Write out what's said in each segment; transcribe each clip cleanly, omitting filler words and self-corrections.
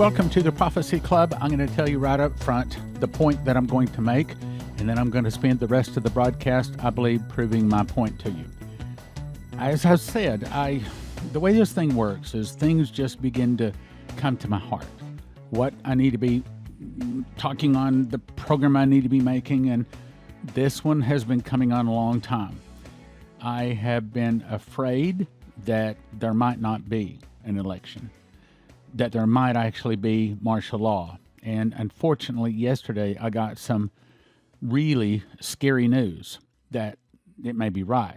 welcome to the Prophecy Club. I'm going to tell you right up front the point that I'm going to make, and then I'm going to spend the rest of the broadcast, I believe, proving my point to you. As I said, the way this thing works is things just begin to come to my heart. What I need to be talking on, the program I need to be making, and this one has been coming on a long time. I have been afraid that there might not be an election, that there might actually be martial law. And unfortunately, yesterday I got some really scary news that it may be right.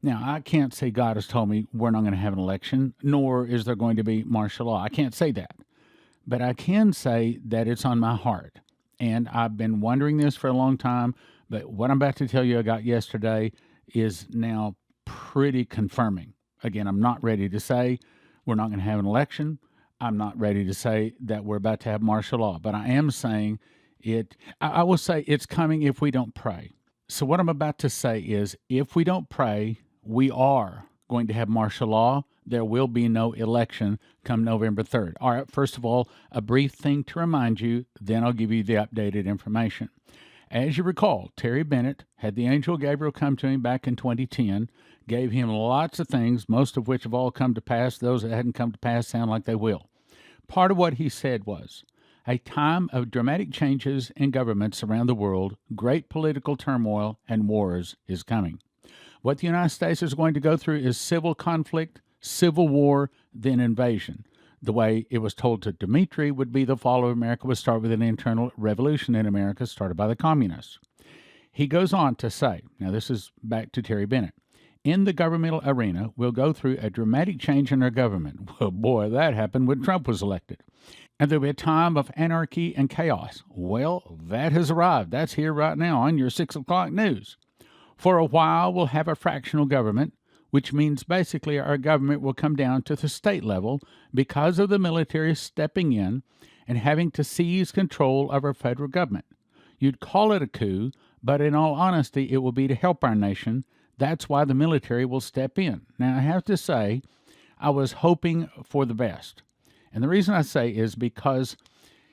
Now, I can't say God has told me we're not going to have an election, nor is there going to be martial law. I can't say that. But I can say that it's on my heart. And I've been wondering this for a long time, but what I'm about to tell you I got yesterday is now pretty confirming. Again, I'm not ready to say we're not going to have an election. I'm not ready to say that we're about to have martial law, but I am saying I will say it's coming if we don't pray. So what I'm about to say is if we don't pray, we are going to have martial law. There will be no election come November 3rd. All right, first of all, a brief thing to remind you, then I'll give you the updated information. As you recall, Terry Bennett had the angel Gabriel come to him back in 2010, gave him lots of things, most of which have all come to pass. Those that hadn't come to pass sound like they will. Part of what he said was, a time of dramatic changes in governments around the world, great political turmoil, and wars is coming. What the United States is going to go through is civil conflict, civil war, then invasion. The way it was told to Dmitry would be the fall of America would start with an internal revolution in America started by the communists. He goes on to say, now this is back to Terry Bennett, in the governmental arena, we'll go through a dramatic change in our government. Well, boy, that happened when Trump was elected. And there'll be a time of anarchy and chaos. Well, that has arrived. That's here right now on your 6 o'clock news. For a while, we'll have a fractional government, which means basically our government will come down to the state level because of the military stepping in and having to seize control of our federal government. You'd call it a coup, but in all honesty, it will be to help our nation. That's why the military will step in. Now, I have to say, I was hoping for the best. And the reason I say is because,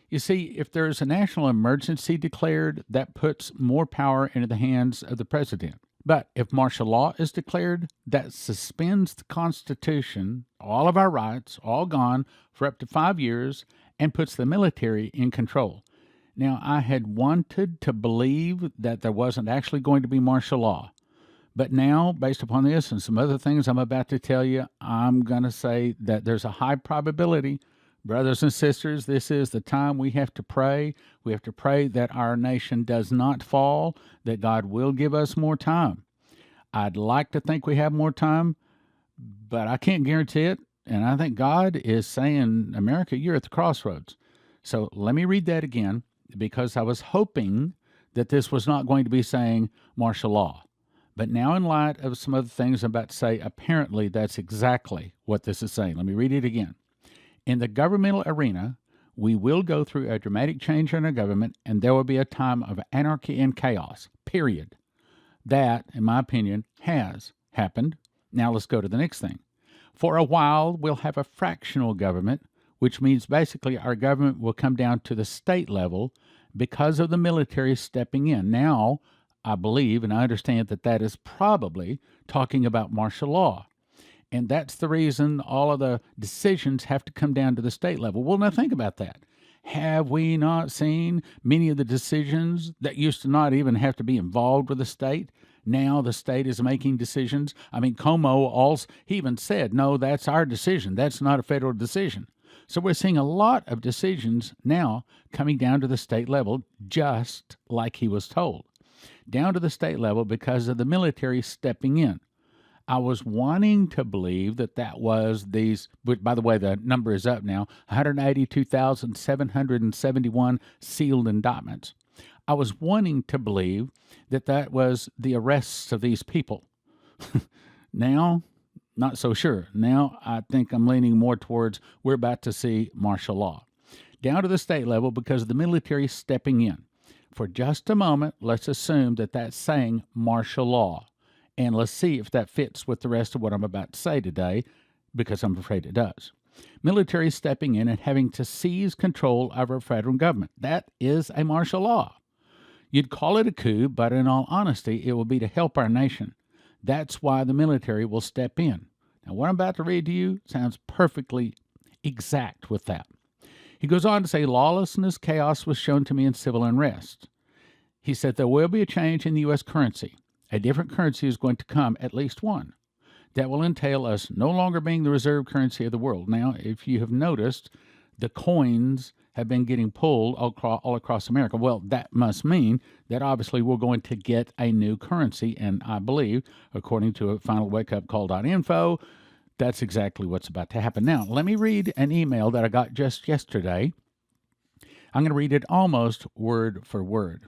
you see, if there's a national emergency declared, that puts more power into the hands of the president. But if martial law is declared, that suspends the Constitution, all of our rights, all gone for up to 5 years, and puts the military in control. Now, I had wanted to believe that there wasn't actually going to be martial law. But now, based upon this and some other things I'm about to tell you, I'm going to say that there's a high probability, brothers and sisters, this is the time we have to pray. We have to pray that our nation does not fall, that God will give us more time. I'd like to think we have more time, but I can't guarantee it. And I think God is saying, America, you're at the crossroads. So let me read that again, because I was hoping that this was not going to be saying martial law. But now, in light of some other things I'm about to say, apparently that's exactly what this is saying. Let me read it again. In the governmental arena, we will go through a dramatic change in our government, and there will be a time of anarchy and chaos, period. That, in my opinion, has happened. Now let's go to the next thing. For a while, we'll have a fractional government, which means basically our government will come down to the state level because of the military stepping in. Now, I believe and I understand that that is probably talking about martial law. And that's the reason all of the decisions have to come down to the state level. Well, now think about that. Have we not seen many of the decisions that used to not even have to be involved with the state? Now the state is making decisions. I mean, he even said, no, that's our decision. That's not a federal decision. So we're seeing a lot of decisions now coming down to the state level, just like he was told. Down to the state level because of the military stepping in. I was wanting to believe that was these, but by the way, the number is up now, 182,771 sealed indictments. I was wanting to believe that was the arrests of these people. Now, not so sure. Now, I think I'm leaning more towards we're about to see martial law. Down to the state level because of the military stepping in. For just a moment, let's assume that that's saying martial law. And let's see if that fits with the rest of what I'm about to say today, because I'm afraid it does. military stepping in and having to seize control of our federal government. That is a martial law. You'd call it a coup, but in all honesty, it will be to help our nation. That's why the military will step in. Now, what I'm about to read to you sounds perfectly exact with that. He goes on to say, lawlessness, chaos was shown to me in civil unrest. He said there will be a change in the U.S. currency. A different currency is going to come, at least one. That will entail us no longer being the reserve currency of the world. Now, if you have noticed, the coins have been getting pulled all across America. Well, that must mean that obviously we're going to get a new currency, and I believe, according to a finalwakeupcall.info, that's exactly what's about to happen. Now, let me read an email that I got just yesterday. I'm going to read it almost word for word.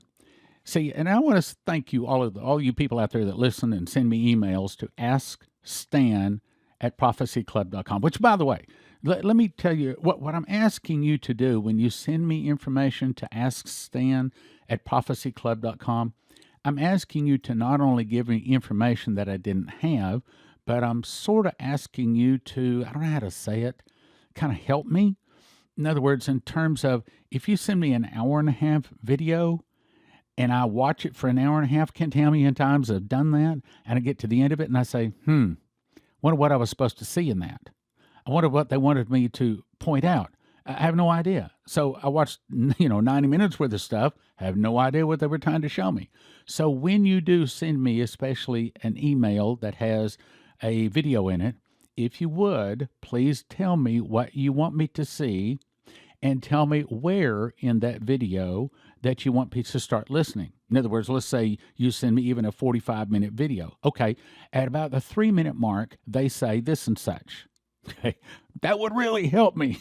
See, and I want to thank you, all you people out there that listen and send me emails to askstan@prophecyclub.com, which, by the way, let me tell you what I'm asking you to do when you send me information to askstan@prophecyclub.com. I'm asking you to not only give me information that I didn't have, but I'm sort of asking you to, I don't know how to say it, kind of help me. In other words, in terms of if you send me an hour and a half video and I watch it for an hour and a half, can't tell how many times I've done that, and I get to the end of it and I say, wonder what I was supposed to see in that. I wonder what they wanted me to point out. I have no idea. So I watched, 90 minutes worth of stuff. I have no idea what they were trying to show me. So when you do send me, especially an email that has a video in it, if you would, please tell me what you want me to see and tell me where in that video that you want people to start listening. In other words, let's say you send me even a 45-minute video. Okay, at about the 3-minute mark, they say this and such. Okay, that would really help me.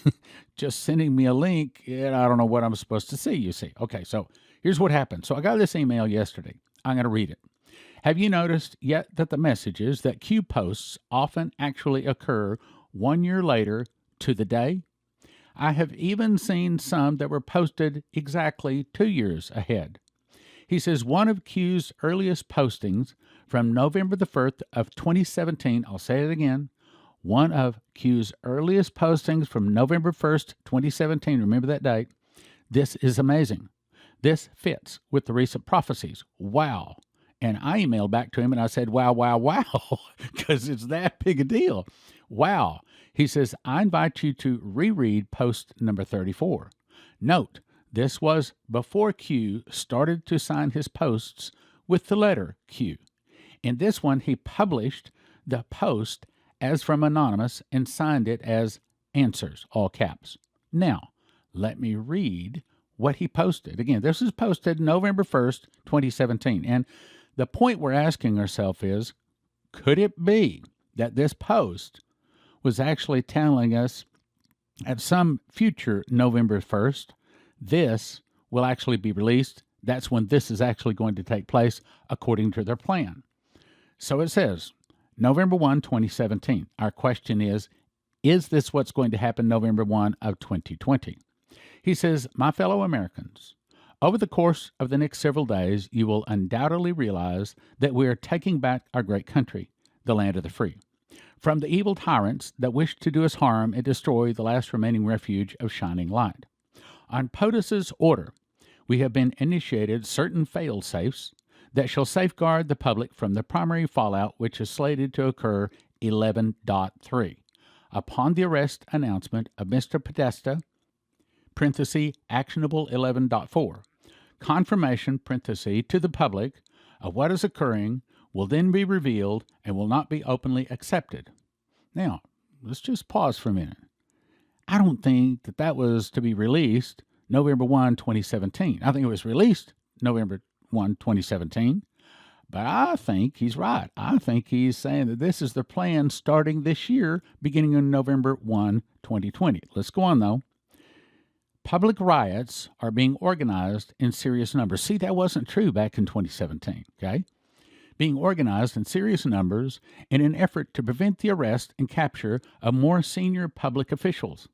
Just sending me a link, and I don't know what I'm supposed to see, you see. Okay, so here's what happened. So I got this email yesterday. I'm going to read it. Have you noticed yet that the messages that Q posts often actually occur 1 year later to the day? I have even seen some that were posted exactly 2 years ahead. He says one of Q's earliest postings from November the 1st of 2017, I'll say it again, one of Q's earliest postings from November 1st, 2017, remember that date, this is amazing. This fits with the recent prophecies. Wow. And I emailed back to him and I said, wow, because it's that big a deal. Wow. He says, I invite you to reread post number 34. Note, this was before Q started to sign his posts with the letter Q. In this one, he published the post as from Anonymous and signed it as Answers, all caps. Now, let me read what he posted. Again, this is posted November 1st, 2017. And the point we're asking ourselves is, could it be that this post was actually telling us at some future November 1st, this will actually be released? That's when this is actually going to take place according to their plan. So it says, November 1, 2017. Our question is this what's going to happen November 1 of 2020? He says, my fellow Americans, over the course of the next several days, you will undoubtedly realize that we are taking back our great country, the land of the free, from the evil tyrants that wish to do us harm and destroy the last remaining refuge of shining light. On POTUS's order, we have been initiated certain fail-safes that shall safeguard the public from the primary fallout which is slated to occur 11.3. Upon the arrest announcement of Mr. Podesta, actionable 11.4, confirmation, to the public of what is occurring will then be revealed and will not be openly accepted. Now, let's just pause for a minute. I don't think that was to be released November 1, 2017. I think it was released November 1, 2017. But I think he's right. I think he's saying that this is the plan starting this year, beginning on November 1, 2020. Let's go on, though. Public riots are being organized in serious numbers. See, that wasn't true back in 2017, okay? Being organized in serious numbers in an effort to prevent the arrest and capture of more senior public officials.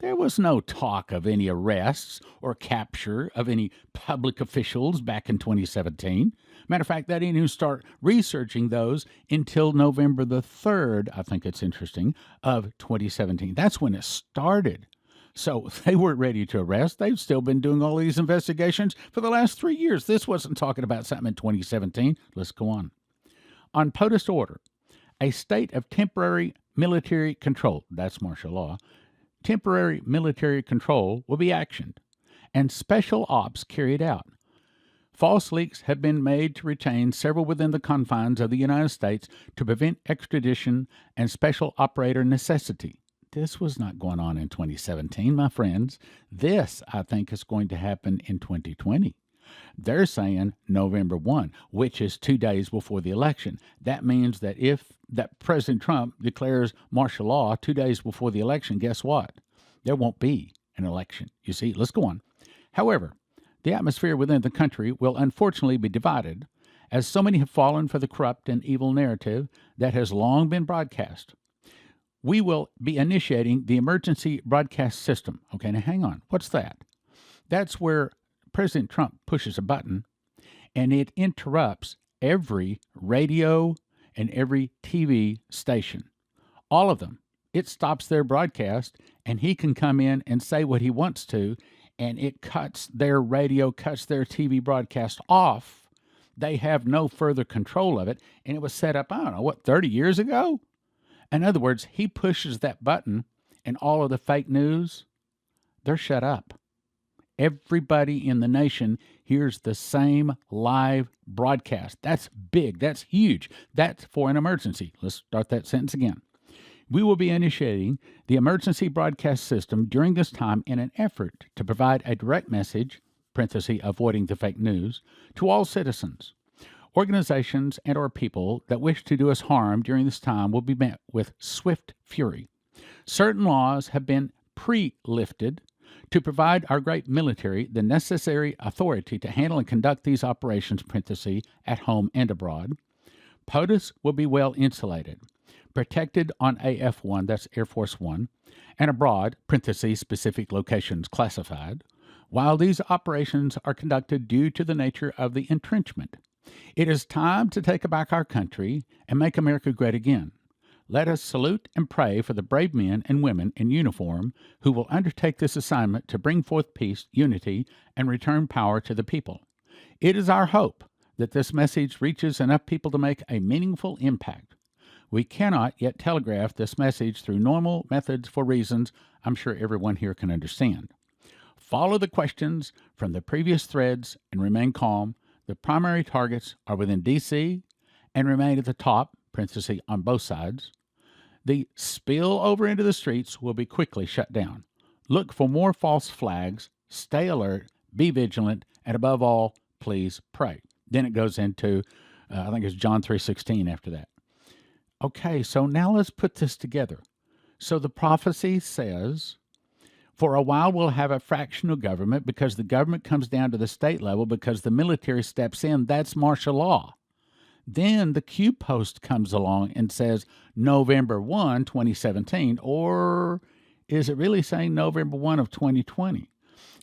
There was no talk of any arrests or capture of any public officials back in 2017. Matter of fact, they didn't even start researching those until November the 3rd, I think it's interesting, of 2017. That's when it started. So they weren't ready to arrest. They've still been doing all these investigations for the last 3 years. This wasn't talking about something in 2017. Let's go on. On POTUS order, a state of temporary military control, that's martial law, temporary military control will be actioned and special ops carried out. False leaks have been made to retain several within the confines of the United States to prevent extradition and special operator necessity. This was not going on in 2017, my friends. This, I think, is going to happen in 2020. They're saying November 1, which is 2 days before the election. That means that if that President Trump declares martial law 2 days before the election, guess what? There won't be an election. You see, let's go on. However, the atmosphere within the country will unfortunately be divided, as so many have fallen for the corrupt and evil narrative that has long been broadcast. We will be initiating the emergency broadcast system. Okay, now hang on. What's that? That's where President Trump pushes a button and it interrupts every radio and every TV station. All of them. It stops their broadcast and he can come in and say what he wants to, and it cuts their radio, cuts their TV broadcast off. They have no further control of it, and it was set up, I don't know, 30 years ago? In other words, he pushes that button and all of the fake news, they're shut up. Everybody in the nation hears the same live broadcast. That's big. That's huge. That's for an emergency. Let's start that sentence again. We will be initiating the emergency broadcast system during this time in an effort to provide a direct message, parenthesis, avoiding the fake news, to all citizens. Organizations and or people that wish to do us harm during this time will be met with swift fury. Certain laws have been pre-lifted to provide our great military the necessary authority to handle and conduct these operations, parenthesis, at home and abroad. POTUS will be well insulated, protected on AF-1, that's Air Force One, and abroad, parenthesis, specific locations classified, while these operations are conducted due to the nature of the entrenchment. It is time to take back our country and make America great again. Let us salute and pray for the brave men and women in uniform who will undertake this assignment to bring forth peace, unity, and return power to the people. It is our hope that this message reaches enough people to make a meaningful impact. We cannot yet telegraph this message through normal methods for reasons I'm sure everyone here can understand. Follow the questions from the previous threads and remain calm. The primary targets are within D.C. and remain at the top, parenthesis, on both sides. The spill over into the streets will be quickly shut down. Look for more false flags, stay alert, be vigilant, and above all, please pray. Then it goes into, I think it's John 3:16 after that. Okay, so now let's put this together. So the prophecy says, for a while we'll have a fractional government because the government comes down to the state level because the military steps in. That's martial law. Then the Q post comes along and says November 1, 2017, or is it really saying November 1 of 2020?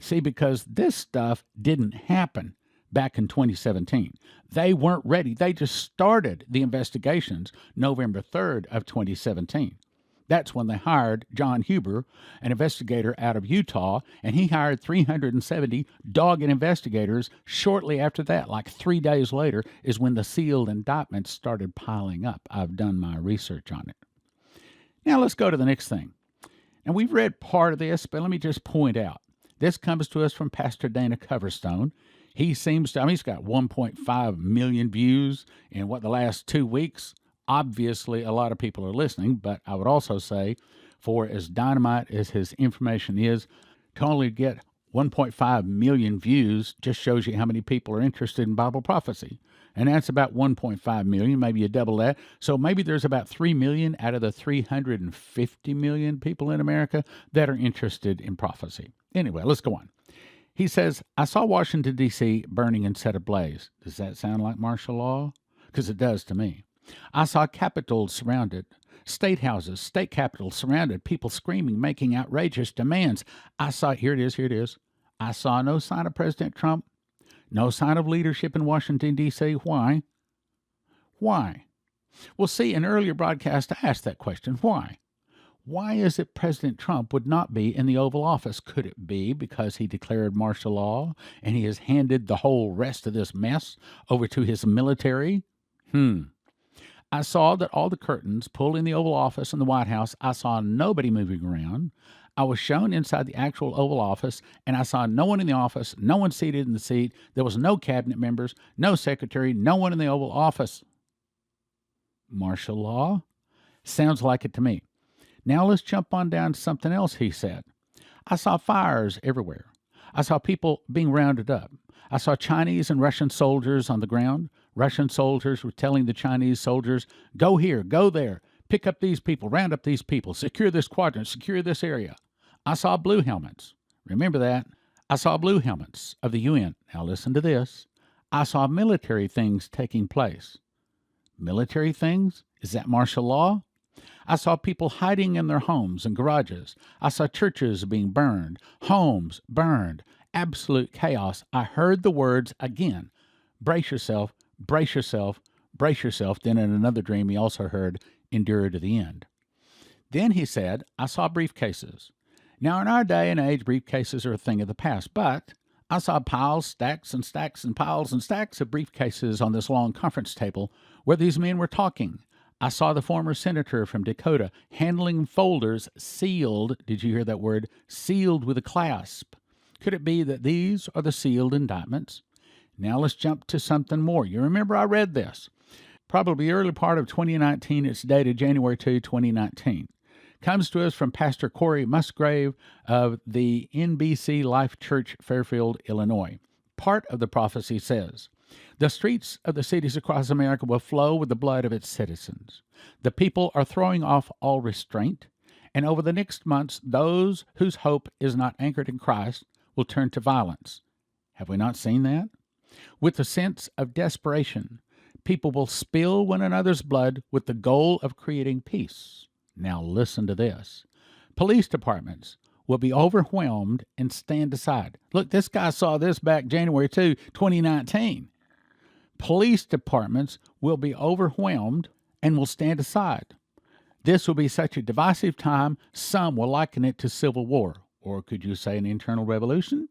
See, because this stuff didn't happen back in 2017. They weren't ready. They just started the investigations November 3rd of 2017. That's when they hired John Huber, an investigator out of Utah, and he hired 370 dogged investigators shortly after that. Like 3 days later is when the sealed indictments started piling up. I've done my research on it. Now let's go to the next thing. And we've read part of this, but let me just point out. This comes to us from Pastor Dana Coverstone. He seems to, he's got 1.5 million views in the last 2 weeks. Obviously, a lot of people are listening, but I would also say, for as dynamite as his information is, to only get 1.5 million views just shows you how many people are interested in Bible prophecy. And that's about 1.5 million, maybe you double that. So maybe there's about 3 million out of the 350 million people in America that are interested in prophecy. Anyway, let's go on. He says, I saw Washington, D.C. burning and set ablaze. Does that sound like martial law? Because it does to me. I saw capitals surrounded. State houses, state capitals surrounded, people screaming, making outrageous demands. Here it is. I saw no sign of President Trump, no sign of leadership in Washington, D.C. Why? Why? Well, see, in earlier broadcasts, I asked that question. Why? Why is it President Trump would not be in the Oval Office? Could it be because he declared martial law and he has handed the whole rest of this mess over to his military? I saw that all the curtains pulled in the Oval Office and the White House. I saw nobody moving around. I was shown inside the actual Oval Office, and I saw no one in the office, no one seated in the seat. There was no cabinet members, no secretary, no one in the Oval Office. Martial law? Sounds like it to me. Now let's jump on down to something else he said. I saw fires everywhere. I saw people being rounded up. I saw Chinese and Russian soldiers on the ground. Russian soldiers were telling the Chinese soldiers, go here, go there, pick up these people, round up these people, secure this quadrant, secure this area. I saw blue helmets. Remember that? I saw blue helmets of the UN. Now listen to this. I saw military things taking place. Military things? Is that martial law? I saw people hiding in their homes and garages. I saw churches being burned, homes burned, absolute chaos. I heard the words again, brace yourself, brace yourself, brace yourself. Then in another dream, he also heard, endure to the end. Then he said, I saw briefcases. Now in our day and age, briefcases are a thing of the past, but I saw piles, stacks and stacks and piles and stacks of briefcases on this long conference table where these men were talking. I saw the former senator from Dakota handling folders sealed, did you hear that word, sealed with a clasp. Could it be that these are the sealed indictments? Now let's jump to something more. You remember I read this. Probably early part of 2019. It's dated January 2, 2019. Comes to us from Pastor Corey Musgrave of the NBC Life Church, Fairfield, Illinois. Part of the prophecy says, the streets of the cities across America will flow with the blood of its citizens. The people are throwing off all restraint, and over the next months, those whose hope is not anchored in Christ will turn to violence. Have we not seen that? With a sense of desperation, people will spill one another's blood with the goal of creating peace. Now listen to this. Police departments will be overwhelmed and stand aside. Look, this guy saw this back January 2, 2019. Police departments will be overwhelmed and will stand aside. This will be such a divisive time, some will liken it to civil war, or could you say an internal revolution?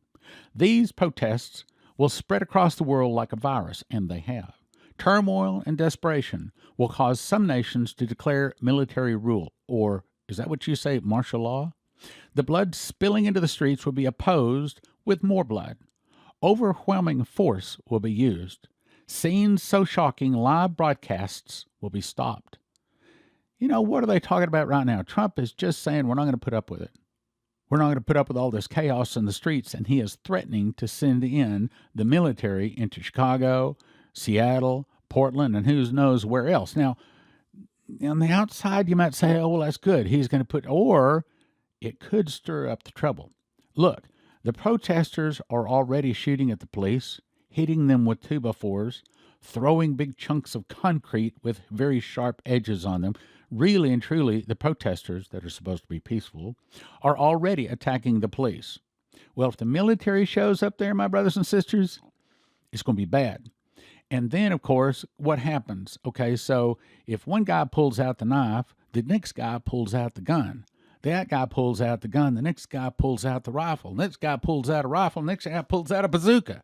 These protests will spread across the world like a virus, and they have. Turmoil and desperation will cause some nations to declare military rule, or, is that what you say, martial law? The blood spilling into the streets will be opposed with more blood. Overwhelming force will be used. Scenes so shocking, live broadcasts will be stopped. You know, what are they talking about right now? Trump is just saying we're not going to put up with it. We're not going to put up with all this chaos in the streets, and he is threatening to send in the military into Chicago, Seattle, Portland, and who knows where else. Now, on the outside, you might say, oh, well, that's good. He's going to or it could stir up the trouble. Look, the protesters are already shooting at the police, hitting them with 2x4s, throwing big chunks of concrete with very sharp edges on them. Really and truly, the protesters that are supposed to be peaceful are already attacking the police. Well, if the military shows up there, my brothers and sisters, it's going to be bad. And then, of course, what happens? Okay, so if one guy pulls out the knife, the next guy pulls out the gun. That guy pulls out the gun. The next guy pulls out the rifle. The next guy pulls out a rifle. The next guy pulls out a bazooka.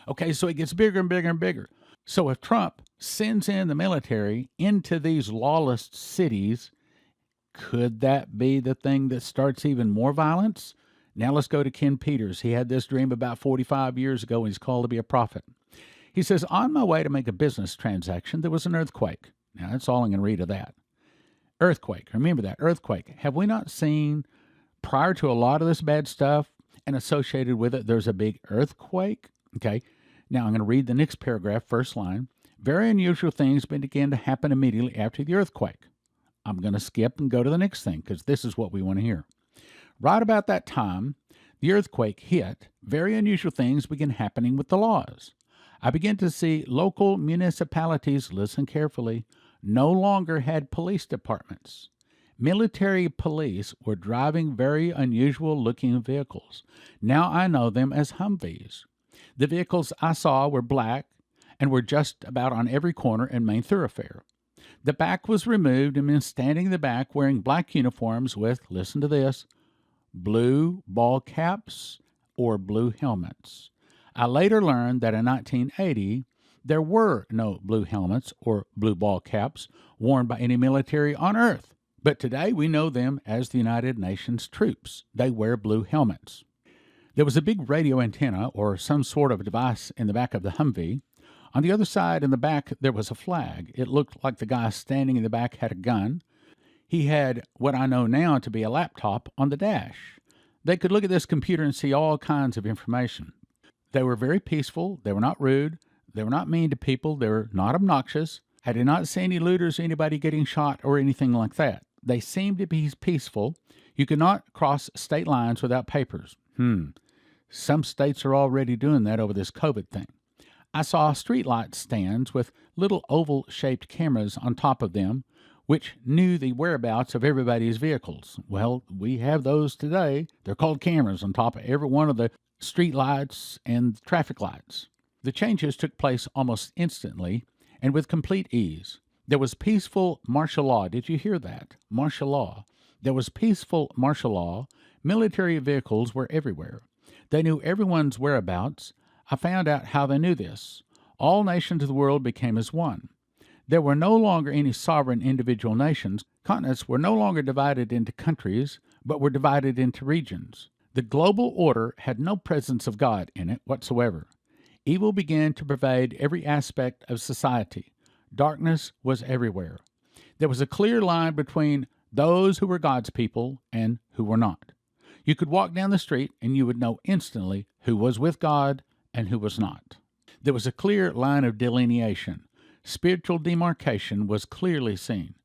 Okay, so it gets bigger and bigger and bigger. So if Trump sends in the military into these lawless cities, could that be the thing that starts even more violence? Now let's go to Ken Peters. He had this dream about 45 years ago, and he's called to be a prophet. He says, on my way to make a business transaction, there was an earthquake. Now, that's all I'm going to read of that. Earthquake. Remember that, earthquake. Have we not seen, prior to a lot of this bad stuff, and associated with it, there's a big earthquake? Okay. Now, I'm going to read the next paragraph, first line. Very unusual things began to happen immediately after the earthquake. I'm going to skip and go to the next thing, because this is what we want to hear. Right about that time, the earthquake hit. Very unusual things began happening with the laws. I began to see local municipalities, listen carefully, no longer had police departments. Military police were driving very unusual looking vehicles. Now I know them as Humvees. The vehicles I saw were black and were just about on every corner and main thoroughfare. The back was removed and men standing in the back wearing black uniforms with, listen to this, blue ball caps or blue helmets. I later learned that in 1980, there were no blue helmets or blue ball caps worn by any military on Earth. But today we know them as the United Nations troops. They wear blue helmets. There was a big radio antenna or some sort of device in the back of the Humvee. On the other side in the back, there was a flag. It looked like the guy standing in the back had a gun. He had what I know now to be a laptop on the dash. They could look at this computer and see all kinds of information. They were very peaceful. They were not rude. They were not mean to people. They were not obnoxious. I did not see any looters, anybody getting shot, or anything like that. They seemed to be peaceful. You could not cross state lines without papers. Some states are already doing that over this COVID thing. I saw streetlight stands with little oval-shaped cameras on top of them, which knew the whereabouts of everybody's vehicles. Well, we have those today. They're called cameras on top of every one of the streetlights and traffic lights. The changes took place almost instantly and with complete ease. There was peaceful martial law. Did you hear that? Martial law. There was peaceful martial law. Military vehicles were everywhere. They knew everyone's whereabouts. I found out how they knew this. All nations of the world became as one. There were no longer any sovereign individual nations. Continents were no longer divided into countries, but were divided into regions. The global order had no presence of God in it whatsoever. Evil began to pervade every aspect of society. Darkness was everywhere. There was a clear line between those who were God's people and who were not. You could walk down the street and you would know instantly who was with God and who was not. There was a clear line of delineation. Spiritual demarcation was clearly seen.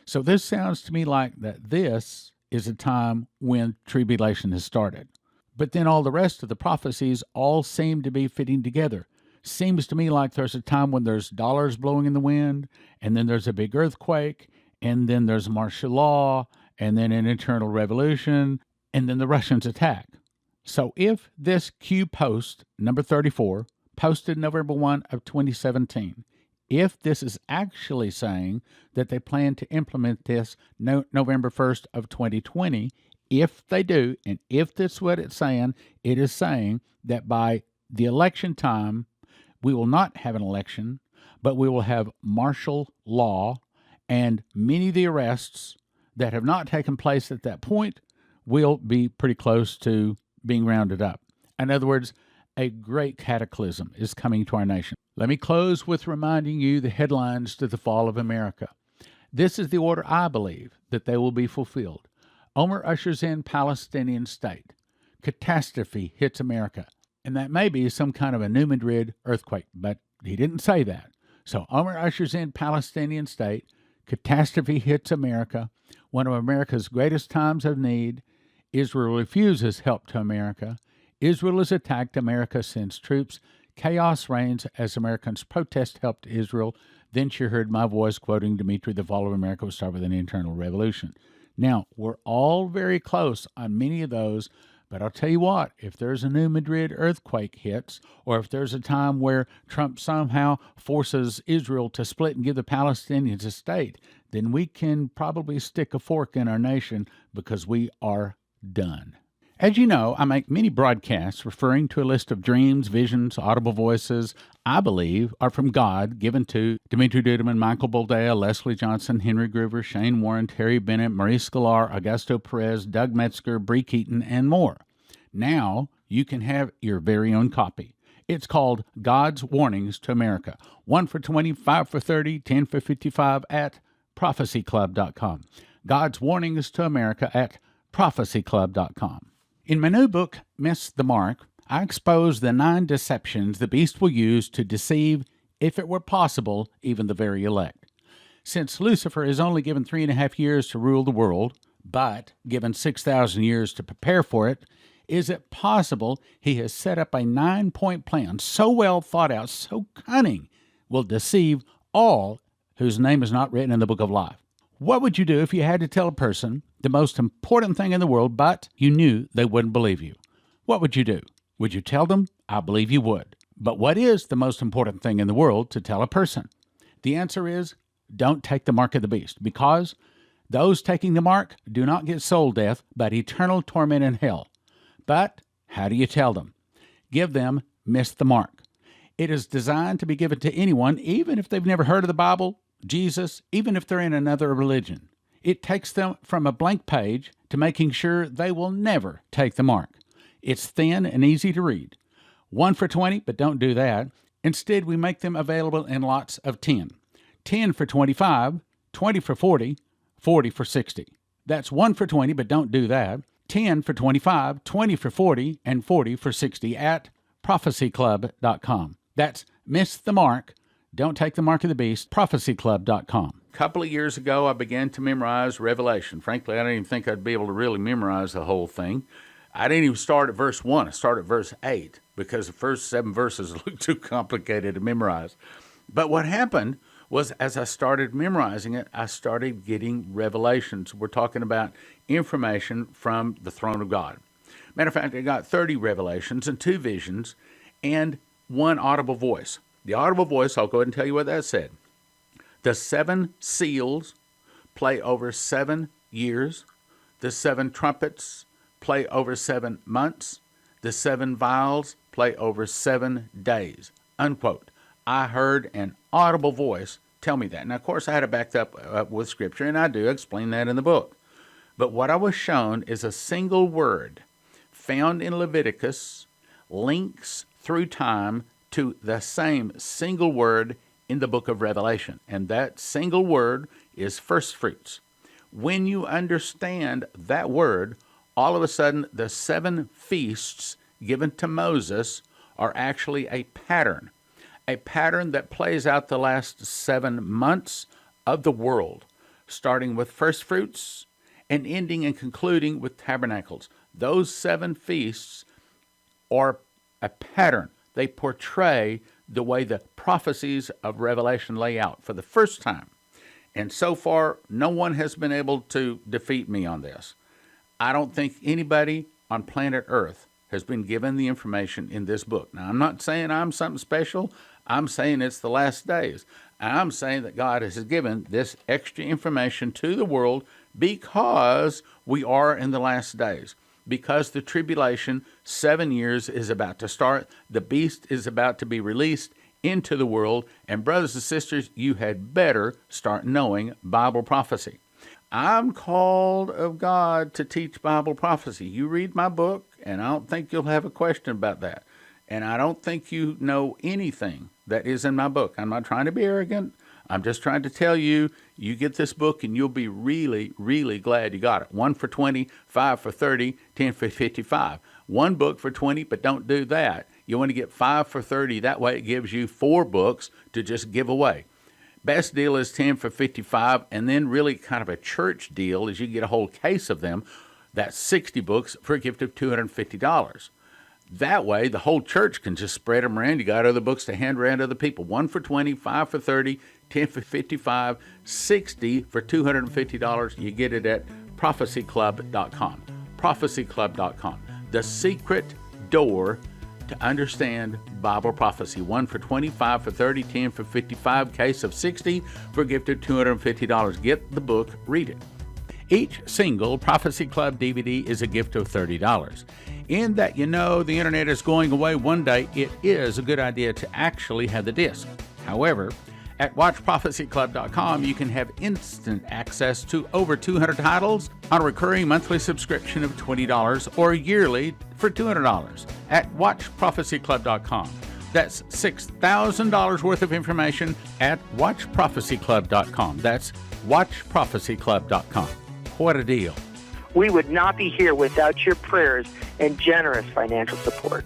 So this sounds to me like that this is a time when tribulation has started. But then all the rest of the prophecies all seem to be fitting together. Seems to me like there's a time when there's dollars blowing in the wind, and then there's a big earthquake, and then there's martial law, and then an internal revolution, and then the Russians attack. So if this Q post, number 34, posted November 1 of 2017, if this is actually saying that they plan to implement this November 1st of 2020, if they do, and if that's what it's saying, it is saying that by the election time, we will not have an election, but we will have martial law, and many of the arrests that have not taken place at that point will be pretty close to being rounded up. In other words, a great cataclysm is coming to our nation. Let me close with reminding you the headlines to the fall of America. This is the order I believe that they will be fulfilled. Omer ushers in Palestinian state. Catastrophe hits America. And that may be some kind of a New Madrid earthquake, but he didn't say that. So Omer ushers in Palestinian state. Catastrophe hits America. One of America's greatest times of need. Israel refuses help to America. Israel is attacked. America sends troops. Chaos reigns as Americans protest help to Israel. Then she heard my voice quoting Dmitri, the fall of America will start with an internal revolution. Now, we're all very close on many of those, but I'll tell you what, if there's a New Madrid earthquake hits, or if there's a time where Trump somehow forces Israel to split and give the Palestinians a state, then we can probably stick a fork in our nation because we are done. As you know, I make many broadcasts referring to a list of dreams, visions, audible voices I believe are from God, given to Dimitri Duduman, Michael Boldea, Leslie Johnson, Henry Gruver, Shane Warren, Terry Bennett, Maurice Sklar, Augusto Perez, Doug Metzger, Bree Keaton, and more. Now you can have your very own copy. It's called God's Warnings to America. 1 for 20, 5 for 30, 10 for 55 at prophecyclub.com. God's Warnings to America at prophecyclub.com. In my new book, Miss the Mark, I expose the 9 deceptions the beast will use to deceive, if it were possible, even the very elect. Since Lucifer is only given 3.5 years to rule the world, but given 6,000 years to prepare for it, is it possible he has set up a 9-point plan so well thought out, so cunning, will deceive all whose name is not written in the book of life? What would you do if you had to tell a person the most important thing in the world, but you knew they wouldn't believe you? What would you do? Would you tell them? I believe you would. But what is the most important thing in the world to tell a person? The answer is, don't take the mark of the beast, because those taking the mark do not get soul death, but eternal torment in hell. But how do you tell them? Give them miss the mark. It is designed to be given to anyone, even if they've never heard of the Bible, Jesus, even if they're in another religion. It takes them from a blank page to making sure they will never take the mark. It's thin and easy to read. 1 for 20, but don't do that. Instead, we make them available in lots of 10. 10 for 25, 20 for 40, 40 for 60. That's 1 for 20, but don't do that. 10 for 25, 20 for 40, and 40 for 60 at prophecyclub.com. That's miss the mark. Don't take the mark of the beast, prophecyclub.com. A couple of years ago, I began to memorize Revelation. Frankly, I didn't even think I'd be able to really memorize the whole thing. I didn't even start at verse 1. I started at verse 8 because the first 7 verses looked too complicated to memorize. But what happened was, as I started memorizing it, I started getting revelations. We're talking about information from the throne of God. Matter of fact, I got 30 revelations and 2 visions and 1 audible voice. The audible voice, I'll go ahead and tell you what that said. The 7 seals play over 7 years. The 7 trumpets play over 7 months. The 7 vials play over 7 days. Unquote. I heard an audible voice tell me that. Now, of course, I had it backed up with Scripture, and I do explain that in the book. But what I was shown is a single word found in Leviticus links through time to the same single word in the book of Revelation. And that single word is first fruits. When you understand that word, all of a sudden the 7 feasts given to Moses are actually a pattern that plays out the last 7 months of the world, starting with first fruits and ending and concluding with tabernacles. Those 7 feasts are a pattern. They portray the way the prophecies of Revelation lay out for the first time. And so far, no one has been able to defeat me on this. I don't think anybody on planet Earth has been given the information in this book. Now, I'm not saying I'm something special. I'm saying it's the last days. I'm saying that God has given this extra information to the world because we are in the last days. Because the tribulation, 7 years, is about to start. The beast is about to be released into the world. And brothers and sisters, you had better start knowing Bible prophecy. I'm called of God to teach Bible prophecy. You read my book, and I don't think you'll have a question about that. And I don't think you know anything that is in my book. I'm not trying to be arrogant. I'm just trying to tell you, you get this book and you'll be really, really glad you got it. 1 for 20, 5 for 30, 10 for 55. 1 book for 20, but don't do that. You want to get 5 for 30. That way it gives you 4 books to just give away. Best deal is 10 for 55, and then really kind of a church deal is you get a whole case of them. That's 60 books for a gift of $250. That way, the whole church can just spread them around. You got other books to hand around to other people. 1 for 20, 5 for 30, 10 for 55, 60 for $250. You get it at prophecyclub.com. Prophecyclub.com. The secret door to understand Bible prophecy. 1 for 20, 5 for 30, 10 for 55, case of 60 for a gift of $250. Get the book, read it. Each single Prophecy Club DVD is a gift of $30. In that you know the internet is going away one day, it is a good idea to actually have the disc. However, at watchprophecyclub.com, you can have instant access to over 200 titles on a recurring monthly subscription of $20 or yearly for $200 at watchprophecyclub.com. That's $6,000 worth of information at watchprophecyclub.com. That's watchprophecyclub.com. What a deal. We would not be here without your prayers and generous financial support.